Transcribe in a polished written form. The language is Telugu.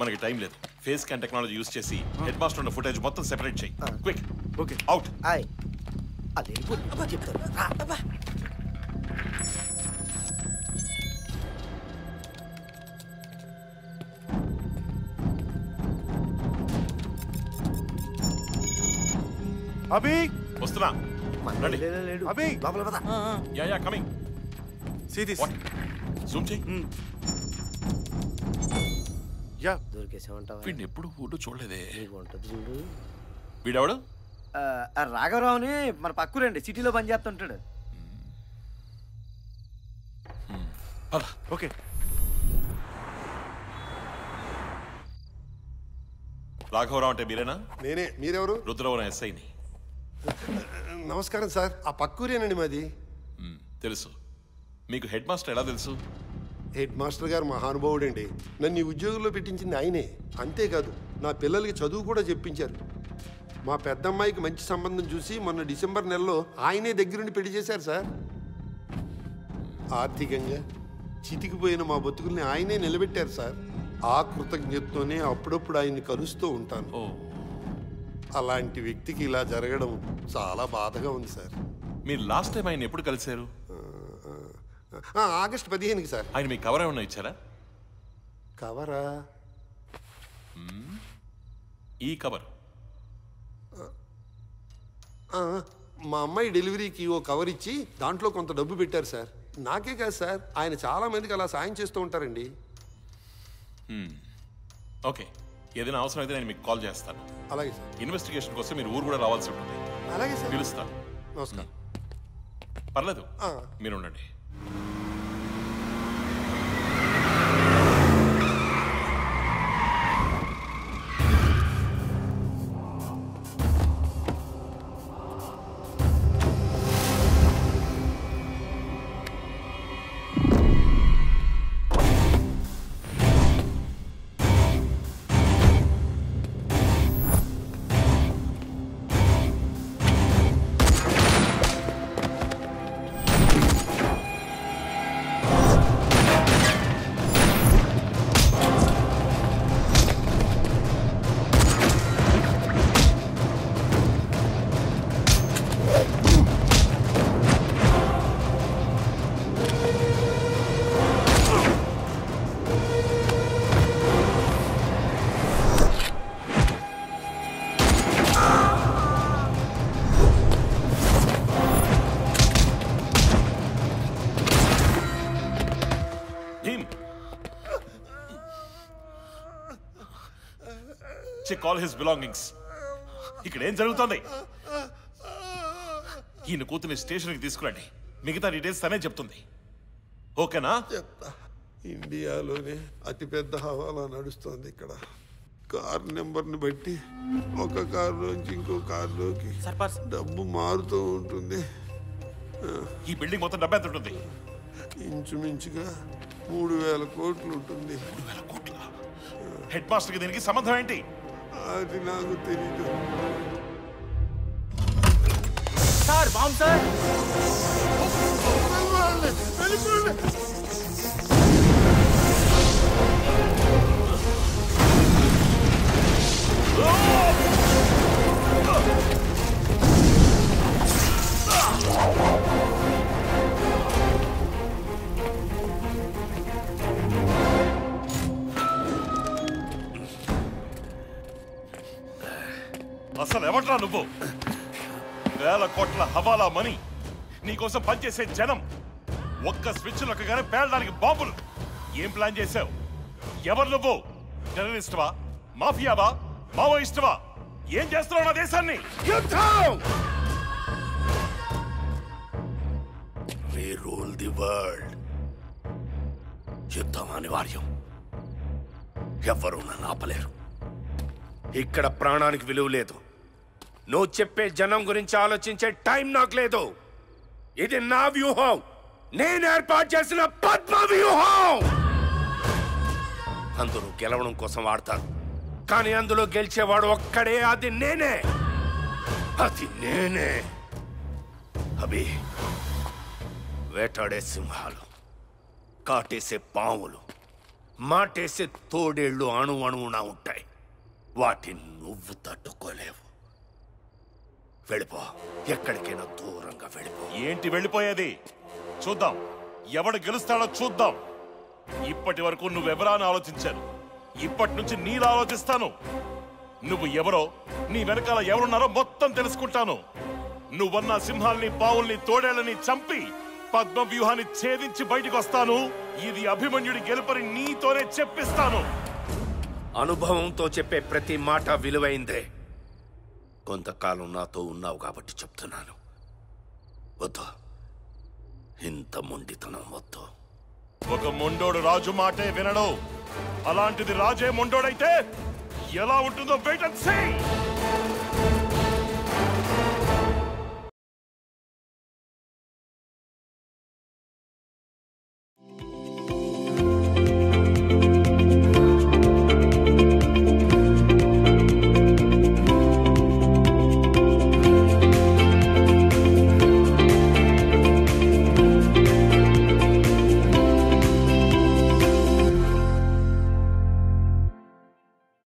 మనకి టైం లేదు. ఫేస్ స్కాన్ టెక్నాలజీ యూస్ చేసి హెడ్ మాస్టర్ ఉన్న ఫుటేజ్ మొత్తం సెపరేట్ చేయి. క్విక్. ఓకే. అవుట్. ఆయ్ అది చెప్తాను. అభి వస్తున్నా. రండి. అభి లోపల పద. Yeah coming. See this. What? Zoom చేయి. యా దొరికేసామంటావా? వీడిని ఎప్పుడు ఊళ్ళో చూడలేదే. నీకు ఉంటుంది చూడు. వీడెవడు? రాఘవరావుని మన పక్కూరండి, సిటీలో పని చేస్తుంటాడు. ఓకే. రాఘవరావు అంటే మీరేనా? నేనే. మీరెవరు? రుద్రవరం ఎస్ఐని. నమస్కారం సార్. ఆ పక్కూరేనండి మాది. తెలుసు. మీకు హెడ్ మాస్టర్ ఎలా తెలుసు? హెడ్ మాస్టర్ గారు మహానుభావుడండి. నన్ను ఈ ఉద్యోగంలో పెట్టించింది ఆయనే. అంతేకాదు నా పిల్లలకి చదువు కూడా చెప్పించారు. మా పెద్దమ్మాయికి మంచి సంబంధం చూసి మొన్న డిసెంబర్ నెలలో ఆయనే దగ్గరుండి పెళ్లి చేశారు సార్. ఆర్థికంగా చితికిపోయిన మా బతుకుల్ని ఆయనే నిలబెట్టారు సార్. ఆ కృతజ్ఞతతోనే అప్పుడప్పుడు ఆయన్ని కలుస్తూ ఉంటాను. అలాంటి వ్యక్తికి ఇలా జరగడం చాలా బాధగా ఉంది సార్. మీరు లాస్ట్ టైం ఆయన ఎప్పుడు కలిశారు? ఆగస్టు 15కి సార్. ఆయన మీకు కవర్ ఏమన్నా ఇచ్చారా? కవరా? ఈ కవర్ మా అమ్మాయి డెలివరీకి ఓ కవర్ ఇచ్చి దాంట్లో కొంత డబ్బు పెట్టారు సార్. నాకే కాదు సార్, ఆయన చాలా మందికి అలా సాయం చేస్తూ ఉంటారండి. ఓకే, ఏదైనా అవసరం అయితే నేను మీకు కాల్ చేస్తాను. అలాగే సార్. ఇన్వెస్టిగేషన్ కోసం మీరు ఊరు కూడా రావాల్సి ఉంటుంది. అలాగే సార్. పిలుస్తాను. నమస్కారం. పర్లేదు, మీరు ఉండండి. Call his belongings. ఇక్కడ ఏం జరుగుతోంది? ఈయన కూతుని స్టేషన్కి తీసుకురండి. మిగతా డీటెయిల్స్ తనే చెప్తుంది. ఓకేనా? ఇండియాలోనే అతిపెద్ద హవాలా నడుస్తోంది ఇక్కడ. కార్ నెంబర్ని బట్టి ఒక కారులోంచి ఇంకో కారులోకి డబ్బు మారుతూ ఉంటుంది. ఈ బిల్డింగ్ మొత్తం డబ్బు ఎంత ఉంటుంది? ఇంచుమించుగా 3000 కోట్లు ఉంటుంది. 3000 కోట్ల? హెడ్ మాస్టర్కి దీనికి సంబంధం ఏంటి? అది నాకు తెలీదు సార్. Bomb sir. అసలు ఎవట్రా నువ్వు? 1000 కోట్ల హవాలా మనీ, నీకోసం పనిచేసే జనం, ఒక్క స్విచ్ నొక్కగానే పేలడానికి బాంబులు. ఏం ప్లాన్ చేశావు? ఎవరు నువ్వు? టెర్రరిస్టువా? మాఫియావా? మావోయిస్టువా? ఏం చేస్తున్నావు నా దేశాన్ని? యుద్ధం! We rule the world. యుద్ధం అనివార్యం. ఎవ్వరూ నన్ను ఆపలేరు. ఇక్కడ ప్రాణానికి విలువ లేదు. నువ్వు చెప్పే జనం గురించి ఆలోచించే టైం నాకు లేదు. ఇది నా వ్యూహం, నేను ఏర్పాటు చేసిన పద్మ వ్యూహం. అందులో గెలవడం కోసం వాడతారు, కానీ అందులో గెలిచేవాడు ఒక్కడే. అది నేనే. అభి, వేటాడే సింహాలు, కాటేసే పాములు, మాటేసే తోడేళ్లు అణువున ఉంటాయి. వాటిని నువ్వు తట్టుకోలేవు. వెళ్ళిపో, ఎక్కడికైనా దూరంగా వెళ్ళిపో. ఏంటి వెళ్ళిపోయేది? చూద్దాం ఎవడు గెలుస్తాడో చూద్దాం. ఇప్పటి వరకు నువ్వెవరా అని ఆలోచించాను. ఇప్పటి నుంచి నీలా ఆలోచిస్తాను. నువ్వు ఎవరో, నీ వెనకాల ఎవరున్నారో మొత్తం తెలుసుకుంటాను. నువ్వన్న సింహాల్ని, పావుల్ని, తోడేళ్లని చంపి పద్మ వ్యూహాన్ని ఛేదించి బయటికి వస్తాను. ఇది అభిమన్యుడి గెలుపని నీతోనే చెప్పిస్తాను. అనుభవంతో చెప్పే ప్రతి మాట విలువైందే. కొంతకాలం నాతో ఉన్నావు కాబట్టి చెప్తున్నాను. వద్దు, ఇంత మొండితనం వద్దు. ఒక మొండోడు రాజు మాటే వినడు. అలాంటిది రాజే మొండోడైతే ఎలా ఉంటుందో వెయిట్ అండ్ సీ.